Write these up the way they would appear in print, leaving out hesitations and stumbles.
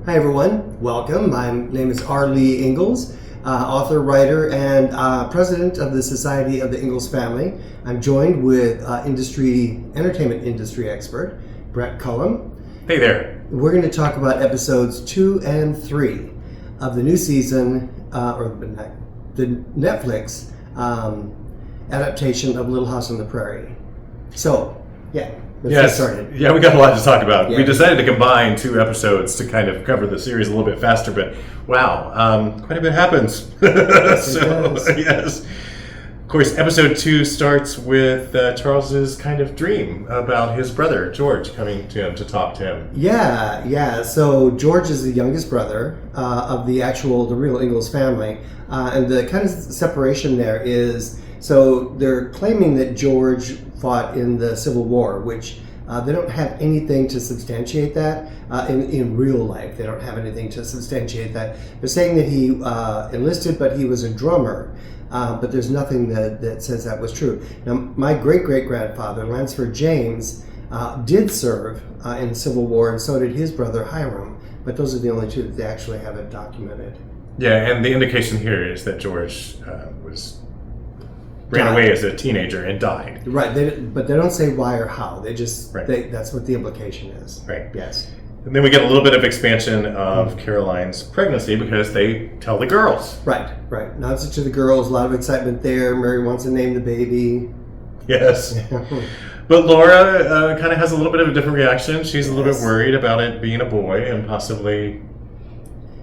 Hi everyone, welcome. My name is R. Lee Ingalls, author, writer, and president of the Society of the Ingalls Family. I'm joined with entertainment industry expert, Brett Cullum. Hey there. We're going to talk about episodes 2 and 3 of the new season, or the Netflix adaptation of Little House on the Prairie. So, let's get started. Yeah, we got a lot to talk about. Yeah. We decided to combine 2 episodes to kind of cover the series a little bit faster, but wow, quite a bit happens. Yes, it does. Yes. Of course, episode 2 starts with Charles's kind of dream about his brother, George, coming to him to talk to him. Yeah. So George is the youngest brother of the real Ingalls family. And the kind of separation there is, so they're claiming that George fought in the Civil War, which they don't have anything to substantiate that in real life. They don't have anything to substantiate that. They're saying that he enlisted, but he was a drummer. But there's nothing that says that was true. Now, my great-great-grandfather, Lansford James, did serve in the Civil War, and so did his brother Hiram. But those are the only 2 that they actually have it documented. Yeah, and the indication here is that George ran away as a teenager and died. Right, but they don't say why or how. They just, right. That's what the implication is. Right. Yes. And then we get a little bit of expansion of Caroline's pregnancy because they tell the girls. Right. Nods to the girls, a lot of excitement there. Mary wants to name the baby. Yes. But Laura kind of has a little bit of a different reaction. She's a little bit worried about it being a boy and possibly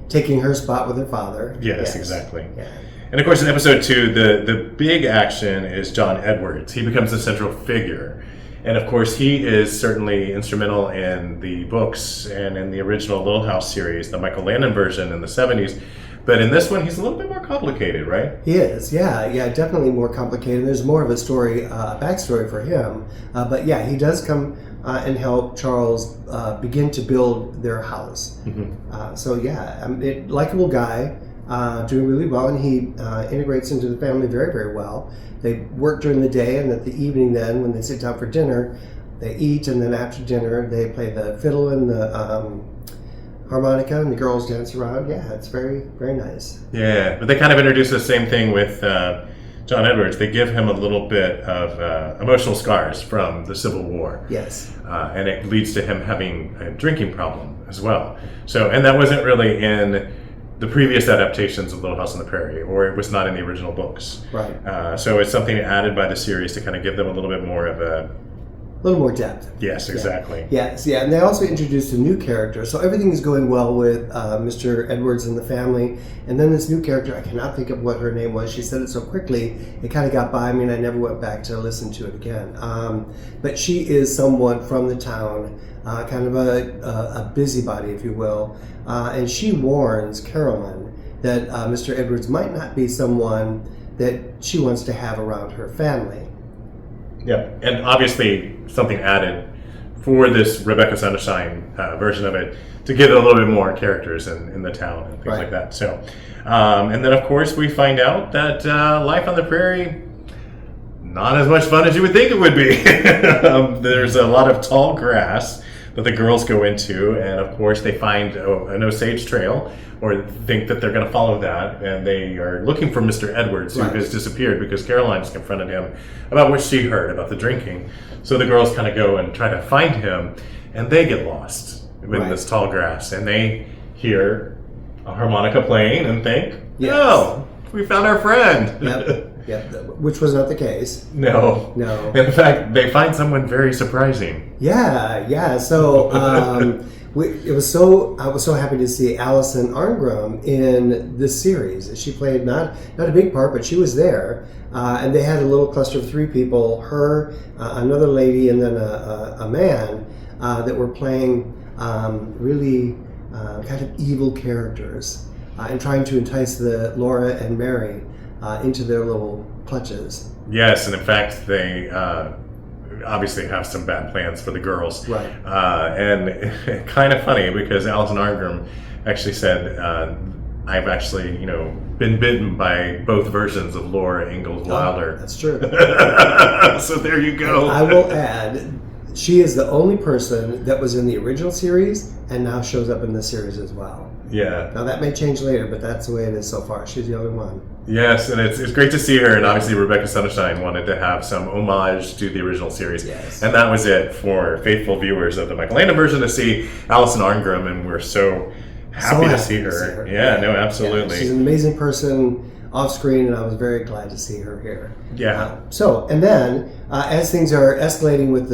taking her spot with her father. Yes. Exactly. Yeah. And of course, in episode 2, the big action is John Edwards. He becomes the central figure. And of course, he is certainly instrumental in the books and in the original Little House series, the Michael Landon version in the 70s. But in this one, he's a little bit more complicated, right? He is, yeah, definitely more complicated. There's more of a story, backstory for him. But yeah, he does come and help Charles begin to build their house. Mm-hmm. Likable guy. Doing really well, and he integrates into the family very, very well. They work during the day, and at the evening then, when they sit down for dinner, they eat, and then after dinner, they play the fiddle and the harmonica, and the girls dance around. Yeah, it's very, very nice. Yeah, but they kind of introduce the same thing with John Edwards. They give him a little bit of emotional scars from the Civil War. Yes. And it leads to him having a drinking problem as well. So, and that wasn't really in the previous adaptations of Little House on the Prairie, or it was not in the original books. Right. So it's something added by the series to kind of give them a little bit more of a... A little more depth. Yes, exactly. Yeah. Yes, yeah, and they also introduced a new character. So everything is going well with Mr. Edwards and the family. And then this new character, I cannot think of what her name was. She said it so quickly, it kind of got by me, and I never went back to listen to it again. But she is someone from the town, kind of a busybody, if you will. And she warns Carolyn that Mr. Edwards might not be someone that she wants to have around her family. Yeah, and obviously something added for this Rebecca Sunshine version of it to give it a little bit more characters in the town and things like that. So, and then of course we find out that life on the prairie, not as much fun as you would think it would be. There's a lot of tall grass that the girls go into, and of course they find an Osage trail, or think that they're going to follow that, and they are looking for Mr. Edwards, who has disappeared because Caroline's confronted him about what she heard about the drinking. So the girls kind of go and try to find him, and they get lost in this tall grass, and they hear a harmonica playing and think, oh, we found our friend. Yep, which was not the case. No. In fact, they find someone very surprising. Yeah. So I was so happy to see Allison Arngrim in this series. She played not a big part, but she was there. And they had a little cluster of 3 people: her, another lady, and then a man that were playing really kind of evil characters and trying to entice the Laura and Mary into their little clutches. Yes, and in fact, they obviously have some bad plans for the girls. Right. And kind of funny because Alison Arngrim actually said, I've actually, been bitten by both versions of Laura Ingalls Wilder. That's true. So there you go. And I will add, she is the only person that was in the original series and now shows up in this series as well. Yeah. Now that may change later, but that's the way it is so far. She's the only one. Yes, and it's great to see her. And obviously, Rebecca Sunshine wanted to have some homage to the original series. Yes. And that was it for faithful viewers of the Michael Landon version to see Alison Arngrim, and we're so happy to see her. Yeah, no, absolutely. Yeah, she's an amazing person off screen, and I was very glad to see her here. Yeah. And then as things are escalating with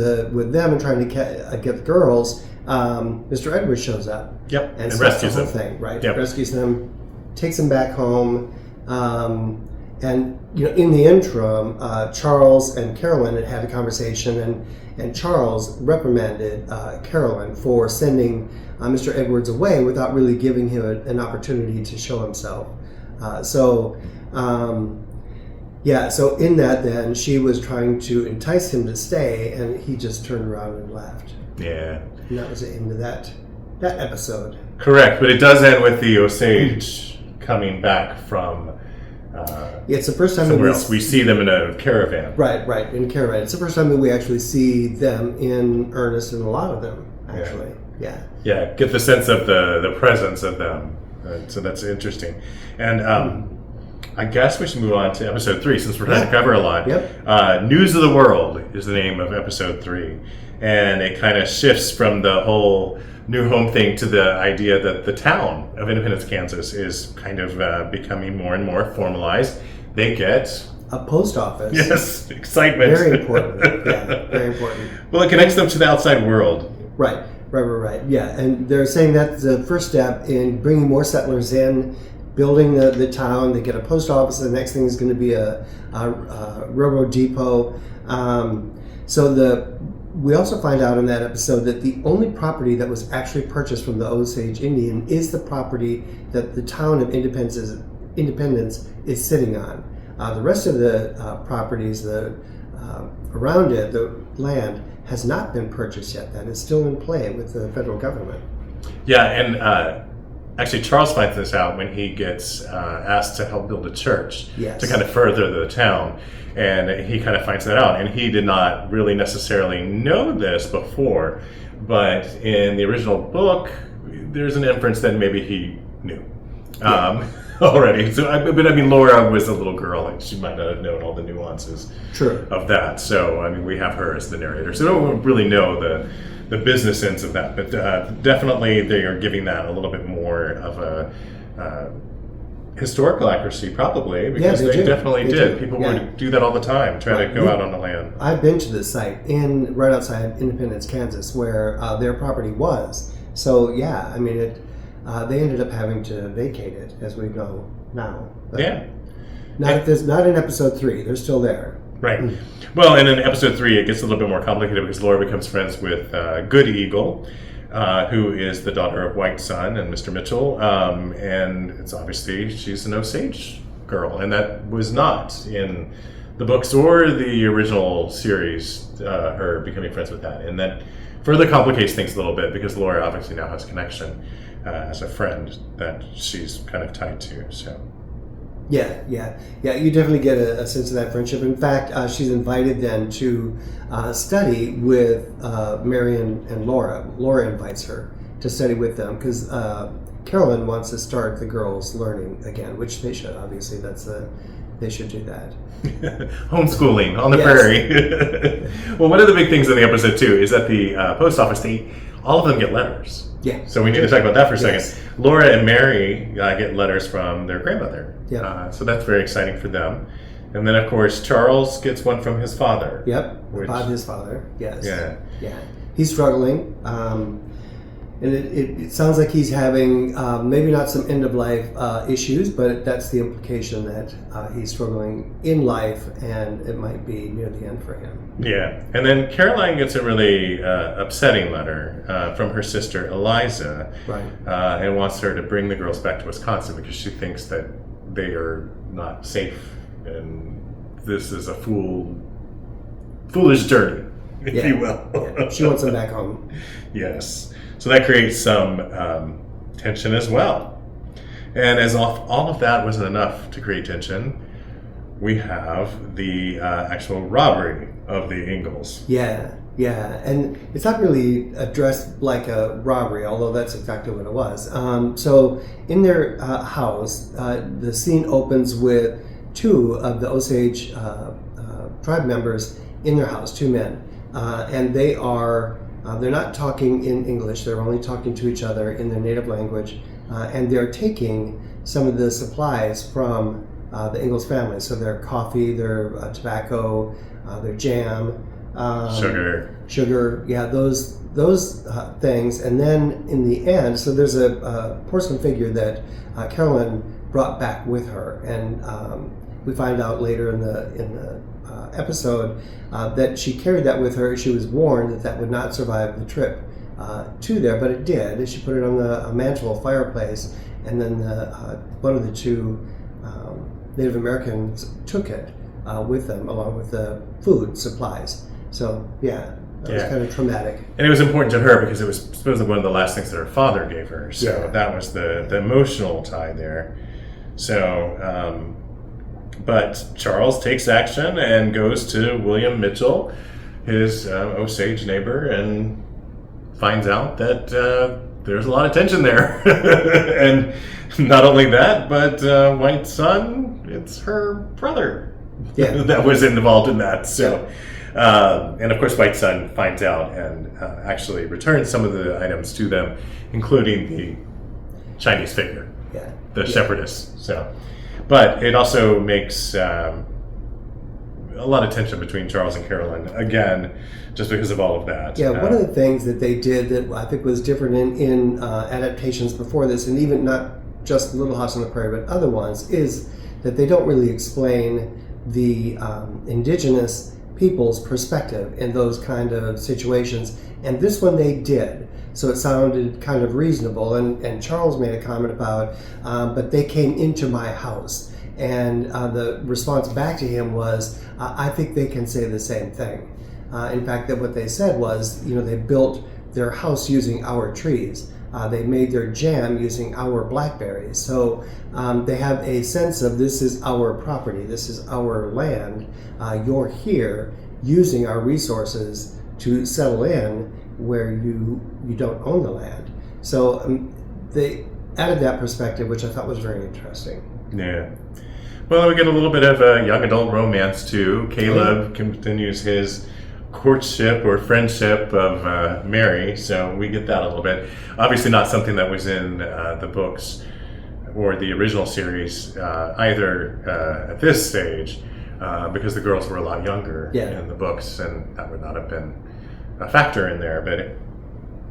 them and trying to get the girls, Mr. Edwards shows up. Yep. And rescues the them. whole thing, right? Yep. Rescues them, takes them back home, and in the interim, Charles and Carolyn had a conversation, and Charles reprimanded Carolyn for sending Mr. Edwards away without really giving him an opportunity to show himself. So in that, then she was trying to entice him to stay, and he just turned around and left. Yeah. And that was the end of that episode. Correct, but it does end with the Osage coming back from It's the first time somewhere else. We see them in a caravan. Right, in caravan. It's the first time that we actually see them in earnest, in a lot of them, actually. Yeah. Yeah, get the sense of the presence of them. So that's interesting. And I guess we should move on to episode 3 since we're trying to cover a lot. Yep. News of the World is the name of episode 3. And it kind of shifts from the whole new home thing to the idea that the town of Independence, Kansas is kind of becoming more and more formalized. They get a post office. Yes, excitement. Very important. Yeah, very important. Well, it connects them to the outside world. Right. Yeah, and they're saying that's the first step in bringing more settlers in, building the town. They get a post office. The next thing is going to be a railroad depot. We also find out in that episode that the only property that was actually purchased from the Osage Indian is the property that the town of Independence is sitting on. The rest of the properties around it, the land, has not been purchased yet. That is still in play with the federal government. Yeah, and actually Charles finds this out when he gets asked to help build a church to kind of further the town. And he kind of finds that out. And he did not really necessarily know this before. But in the original book, there's an inference that maybe he knew already. So, Laura was a little girl, and she might not have known all the nuances of that. So, we have her as the narrator. So, we don't really know the business ends of that. But definitely they are giving that a little bit more of a historical accuracy, probably, because they definitely did. People would do that all the time, try to go out on the land. I've been to this site right outside Independence, Kansas, where their property was. So they ended up having to vacate it, as we know now. But not in episode 3. They're still there. Right. Well, and in episode 3, it gets a little bit more complicated because Laura becomes friends with Good Eagle, who is the daughter of White Sun and Mr. Mitchell, and it's obviously she's an Osage girl, and that was not in the books or the original series, her becoming friends with that, and that further complicates things a little bit because Laura obviously now has a connection as a friend that she's kind of tied to, so. Yeah, you definitely get a sense of that friendship. In fact, she's invited then to study with Mary and Laura. Laura invites her to study with them because Carolyn wants to start the girls learning again, which they should. Obviously, they should do that. Homeschooling on the prairie. Well, one of the big things in the episode too is that the post office, all of them get letters. Yeah. So we need to talk about that for a second. Yes. Laura and Mary get letters from their grandmother. Yeah. So that's very exciting for them. And then, of course, Charles gets one from his father. Yep. About his father. Yes. Yeah. He's struggling. And it sounds like he's having maybe not some end-of-life issues, but that's the implication that he's struggling in life, and it might be near the end for him. Yeah. And then Caroline gets a really upsetting letter from her sister, Eliza, and wants her to bring the girls back to Wisconsin because she thinks that they are not safe, and this is a foolish journey, if you will. Yeah. She wants them back home. Yes. So that creates some tension as well. And as all of that wasn't enough to create tension, we have the actual robbery of the Ingalls. Yeah. Yeah, and it's not really addressed like a robbery, although that's exactly what it was. So in their house, the scene opens with two of the Osage tribe members in their house, two men, and they're not talking in English. They're only talking to each other in their native language, and they're taking some of the supplies from the Ingalls family. So their coffee, their tobacco, their jam. Sugar, yeah, those things. And then in the end, so there's a porcelain figure that Carolyn brought back with her, and we find out later in the episode that she carried that with her. She was warned that that would not survive the trip to there, but it did. She put it on a mantle fireplace, and then one of the two Native Americans took it with them along with the food supplies. So yeah, that was kind of traumatic. And it was important to her because it was supposedly one of the last things that her father gave her. So that was the emotional tie there. So, but Charles takes action and goes to William Mitchell, his Osage neighbor, and finds out that there's a lot of tension there. And not only that, but White's son, it's her brother that was involved in that. So. And of course, White's son finds out and actually returns some of the items to them, including the Chinese figure, the shepherdess. So, but it also makes a lot of tension between Charles and Carolyn again, just because of all of that. Yeah, one of the things that they did that I think was different in adaptations before this, and even not just Little House on the Prairie, but other ones, is that they don't really explain the indigenous people's perspective in those kind of situations, and this one they did, so it sounded kind of reasonable. And Charles made a comment about but they came into my house, and the response back to him was I think they can say the same thing. In fact, that what they said was, they built their house using our trees. They made their jam using our blackberries. So they have a sense of, this is our property, this is our land. You're here using our resources to settle in where you don't own the land. So they added that perspective, which I thought was very interesting. Yeah. Well, we get a little bit of a young adult romance too. Caleb continues his courtship or friendship of Mary, so we get that a little bit. Obviously not something that was in the books or the original series either at this stage, because the girls were a lot younger in the books, and that would not have been a factor in there, but it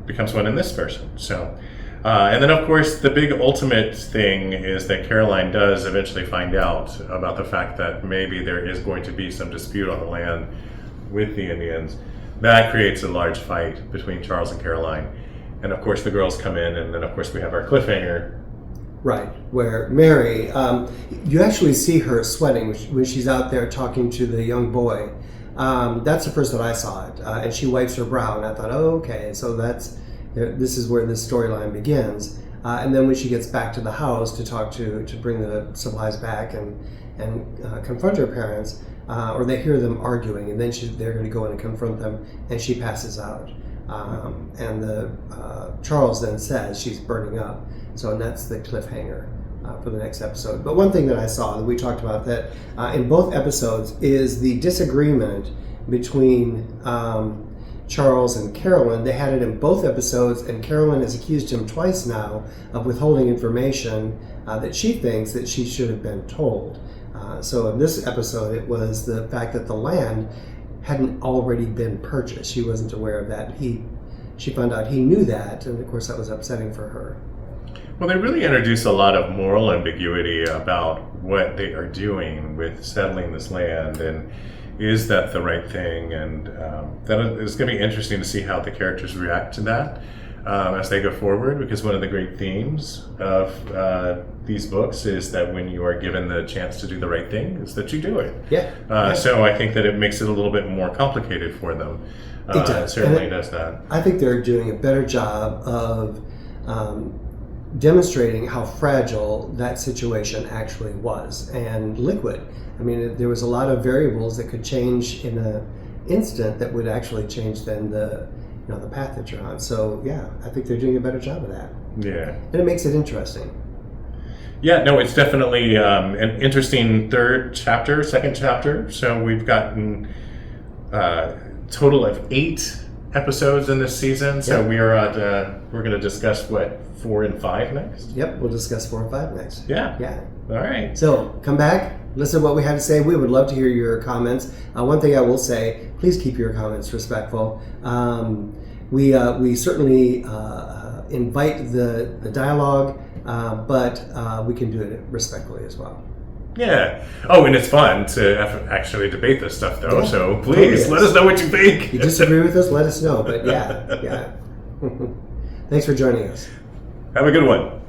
becomes one in this version. So, and then of course the big ultimate thing is that Caroline does eventually find out about the fact that maybe there is going to be some dispute on the land with the Indians. That creates a large fight between Charles and Caroline, and of course the girls come in, and then of course we have our cliffhanger. Right, where Mary, you actually see her sweating when she's out there talking to the young boy. That's the first that I saw it, and she wipes her brow, and I thought, oh, okay, so this is where this storyline begins. And then when she gets back to the house to bring the supplies back and confront her parents, or they hear them arguing, and then they're going to go in and confront them, and she passes out. And Charles then says she's burning up. So that's the cliffhanger for the next episode. But one thing that I saw that we talked about that in both episodes is the disagreement between Charles and Carolyn. They had it in both episodes, and Carolyn has accused him twice now of withholding information that she thinks that she should have been told. So in this episode, it was the fact that the land hadn't already been purchased. She wasn't aware of that. She found out he knew that, and of course that was upsetting for her. Well, they really introduce a lot of moral ambiguity about what they are doing with settling this land, and is that the right thing? And that is going to be interesting to see how the characters react to that as they go forward, because one of the great themes of these books is that when you are given the chance to do the right thing, is that you do it. So I think that it makes it a little bit more complicated for them. It does. It certainly does that. I think they're doing a better job of demonstrating how fragile that situation actually was, and liquid. I mean, there was a lot of variables that could change in instant that would actually change then the path that you're on. So yeah, I think they're doing a better job of that. Yeah. And it makes it interesting. Yeah, no, it's definitely an interesting second chapter. So we've gotten a total of 8 episodes in this season. So we're going to discuss 4 and 5 next. Yep, we'll discuss 4 and 5 next. Yeah. All right. So come back, listen to what we have to say. We would love to hear your comments. One thing I will say, please keep your comments respectful. We certainly invite the dialogue, but we can do it respectfully as well. Yeah. Oh, and it's fun to actually debate this stuff, though. Yeah. So please let us know what you think. If you disagree with us, let us know. But yeah. Thanks for joining us. Have a good one.